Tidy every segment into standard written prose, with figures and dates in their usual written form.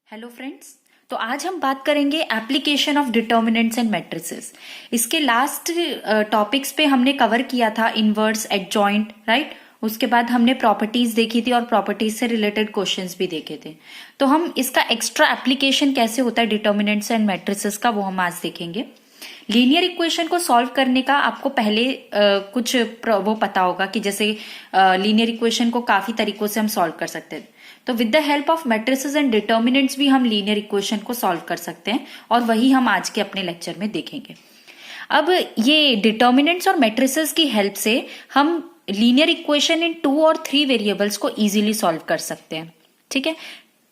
Hello friends. तो आज हम बात करेंगे application of determinants and matrices. इसके लास्ट टॉपिक्स पे हमने कवर किया था इनवर्स, एडजॉइंट, राइट। उसके बाद हमने प्रॉपर्टीज देखी थी और प्रॉपर्टीज से रिलेटेड क्वेश्चंस भी देखे थे। तो हम इसका एक्स्ट्रा एप्लीकेशन कैसे होता है डिटर्मिनेंट्स एंड मैट्रिसेस का, वो हम आज देखेंगे। लीनियर इक्वेशन को सॉल्व करने का आपको पहले कुछ वो पता होगा कि जैसे लीनियर इक्वेशन को काफी तरीकों से हम सॉल्व कर सकते हैं। तो with the help of matrices and determinants भी हम लीनियर इक्वेशन को सॉल्व कर सकते हैं और वही हम आज के अपने लेक्चर में देखेंगे। अब ये डिटर्मिनेंट्स और मैट्रिसेस की हेल्प से हम लीनियर इक्वेशन इन 2 और 3 वेरिएबल्स को इजीली सॉल्व कर सकते हैं। ठीक है,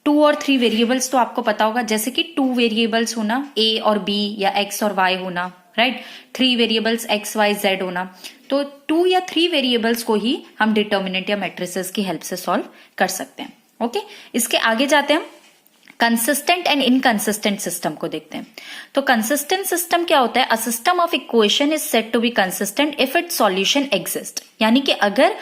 2 और 3 वेरिएबल्स तो आपको पता होगा, जैसे कि 2 वेरिएबल्स होना a और b या x और y होना, right. 3 variables x y z होना। तो 2 या 3 वेरिएबल्स को ही हम डिटर्मिनेंट या मैट्रिसेस की हेल्प से सॉल्व कर सकते हैं। ओके, इसके आगे जाते हैं हम कंसिस्टेंट एंड इनकंसिस्टेंट सिस्टम को देखते हैं। तो कंसिस्टेंट सिस्टम क्या होता है? A system of equation is said to be consistent if it solution exist. यानी कि अगर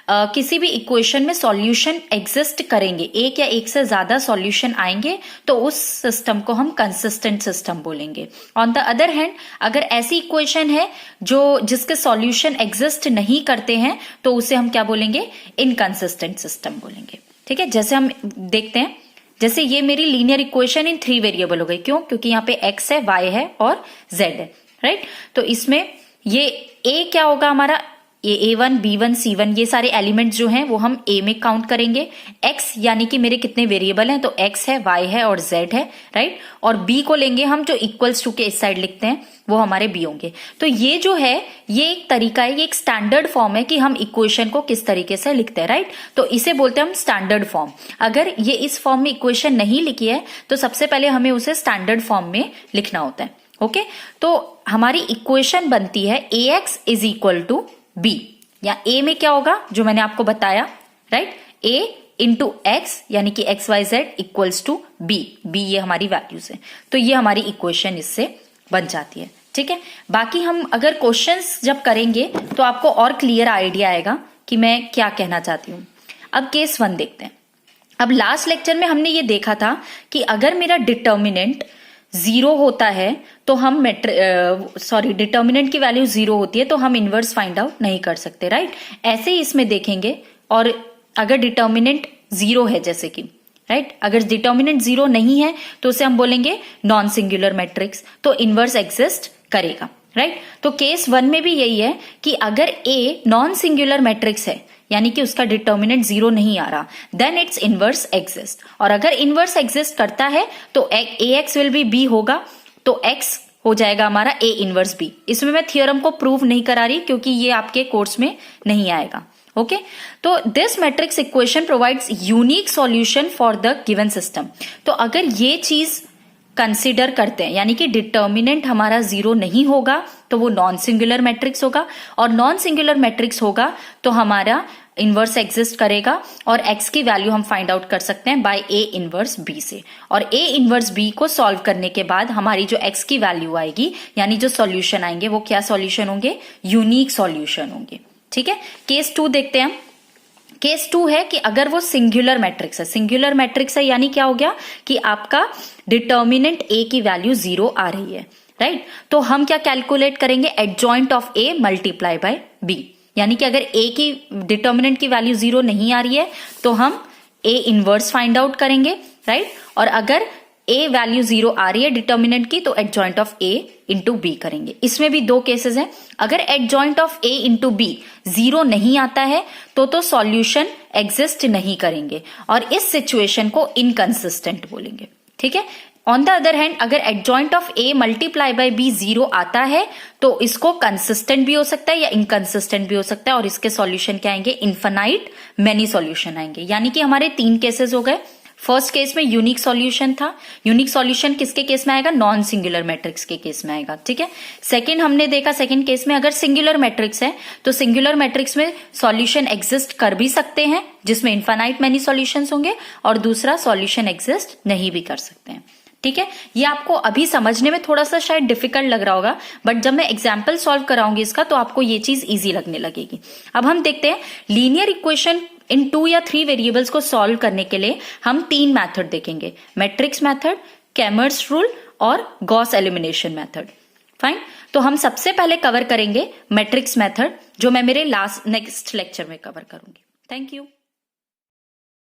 किसी भी इक्वेशन में सॉल्यूशन एग्जिस्ट करेंगे, एक या एक से ज्यादा सॉल्यूशन आएंगे, तो उस सिस्टम को हम कंसिस्टेंट सिस्टम बोलेंगे। ऑन द अदर हैंड, अगर ऐसी इक्वेशन है जिसके सॉल्यूशन एग्जिस्ट नहीं करते हैं, तो उसे हम क्या बोलेंगे? इनकंसिस्टेंट सिस्टम बोलेंगे। ठीक है, जैसे हम देखते हैं, जैसे ये मेरी लीनियर इक्वेशन इन 3 वेरिएबल हो गई। क्यों? क्योंकि यहाँ पे x है, y है और z है, राइट। तो इसमें ये a क्या होगा हमारा? ये a1, b1, c1 ये सारे एलिमेंट्स जो हैं वो हम a में काउंट करेंगे। x यानी कि मेरे कितने वेरिएबल हैं? तो x है, y है और z है, राइट। और b को लेंगे हम, जो इक्वल्स टू के इस साइड लिखते हैं, वो हमारे b होंगे। तो ये जो है, ये एक तरीका है, ये एक स्टैंडर्ड फॉर्म है कि हम इक्वेशन को किस तरीके से लिखते हैं, राइट। तो इसे बोलते हैं हम स्टैंडर्ड फॉर्म। अगर ये इस फॉर्म में इक्वेशन नहीं लिखी है, तो सबसे पहले हमें उसे स्टैंडर्ड फॉर्म में लिखना होता है। ओके, तो हमारी इक्वेशन बनती है ax is equal to b, या a में क्या होगा जो मैंने आपको बताया, राइट। a इंटू एक्स यानी कि X Y Z equals to b ये हमारी वैल्यूज है। तो ये हमारी इक्वेशन इससे बन जाती है। ठीक है, बाकी हम अगर क्वेश्चंस जब करेंगे तो आपको और क्लियर आइडिया आएगा कि मैं क्या कहना चाहती हूँ। अब केस 1 देखते हैं। अब लास्ट लेक्चर में हमने ये देखा था कि अगर मेरा डिटर्मिनेंट 0 होता है तो हम डिटर्मिनेंट की वैल्यू 0 होती है तो हम इनवर्स फाइंड आउट नहीं कर सकते, राइट। ऐसे ही इसमें देखेंगे, और अगर डिटर्मिनेंट 0 है, जैसे कि, राइट, अगर डिटर्मिनेंट 0 नहीं है तो उसे हम बोलेंगे नॉन सिंगुलर मैट्रिक्स, तो इनवर्स एग्जिस्ट करेगा, राइट। तो केस 1 में भी यही है कि अगर A नॉन सिंगुलर मैट्रिक्स है, यानी कि उसका डिटर्मिनेंट 0 नहीं आ रहा, देन इट्स इनवर्स एग्जिस्ट। और अगर इनवर्स एग्जिस्ट करता है तो ax विल बी b होगा, तो x हो जाएगा हमारा a इनवर्स b। इसमें मैं थियोरम को प्रूव नहीं करा रही क्योंकि ये आपके कोर्स में नहीं आएगा। ओके, तो this matrix equation provides unique solution for the given system. तो अगर ये चीज कंसिडर करते हैं, यानी कि डिटर्मिनेंट हमारा 0 नहीं होगा तो वो नॉन सिंगुलर मैट्रिक्स होगा, और नॉन सिंगुलर मैट्रिक्स होगा तो हमारा इनवर्स एग्जिस्ट करेगा, और x की वैल्यू हम फाइंड आउट कर सकते हैं बाय a इनवर्स b से। और a इनवर्स b को सॉल्व करने के बाद हमारी जो x की वैल्यू आएगी, यानी जो सॉल्यूशन आएंगे, वो क्या सॉल्यूशन होंगे? यूनिक सॉल्यूशन होंगे। ठीक है, केस 2 देखते हैं। केस 2 है कि अगर वो सिंगुलर मैट्रिक्स है, सिंगुलर मैट्रिक्स है यानी क्या हो गया कि आपका डिटर्मिनेंट a की वैल्यू 0 आ रही है, राइट। तो हम क्या कैलकुलेट करेंगे? Adjoint of a multiply by b। यानी कि अगर a की डिटर्मिनेंट की वैल्यू 0 नहीं आ रही है तो हम a इनवर्स फाइंड आउट करेंगे, राइट। और अगर a वैल्यू 0 आ रही है डिटर्मिनेंट की, तो adjoint of a into b करेंगे। इसमें भी 2 केसेस हैं। अगर adjoint of a into b 0 नहीं आता है तो सॉल्यूशन एग्जिस्ट नहीं करेंगे, और इस सिचुएशन को इनकंसिस्टेंट बोलेंगे। ठीक है, ऑन द अदर हैंड, अगर adjoint of a multiply by b 0 आता है तो इसको कंसिस्टेंट भी हो सकता है या इनकंसिस्टेंट भी हो सकता है, और इसके सॉल्यूशन क्या आएंगे? इन्फिनाइट मेनी सॉल्यूशन आएंगे। यानी कि हमारे 3 केसेस हो गए। फर्स्ट केस में यूनिक सॉल्यूशन था। यूनिक सॉल्यूशन किसके केस में आएगा? नॉन सिंगुलर मैट्रिक्स के केस में आएगा। ठीक है, सेकंड हमने देखा, सेकंड केस में अगर सिंगुलर मैट्रिक्स है तो सिंगुलर मैट्रिक्स में सॉल्यूशन एग्जिस्ट कर भी सकते हैं, जिसमें इन्फिनाइट मेनी सॉल्यूशंस होंगे, और दूसरा सॉल्यूशन एग्जिस्ट नहीं भी कर सकते हैं। ठीक है, ये आपको अभी समझने में थोड़ा सा शायद डिफिकल्ट लग रहा होगा, बट जब मैं एग्जाम्पल सॉल्व कराऊंगी इसका तो आपको ये चीज इजी लगने लगेगी। अब हम देखते हैं लीनियर इक्वेशन इन 2 या 3 वेरिएबल्स को सॉल्व करने के लिए हम 3 मेथड देखेंगे, मैट्रिक्स मेथड, कैमर्स रूल और गॉस एलिमिनेशन मेथड। फाइन, तो हम सबसे पहले कवर करेंगे मैट्रिक्स मेथड, जो मैं मेरे नेक्स्ट लेक्चर में कवर करूंगी। Thank you.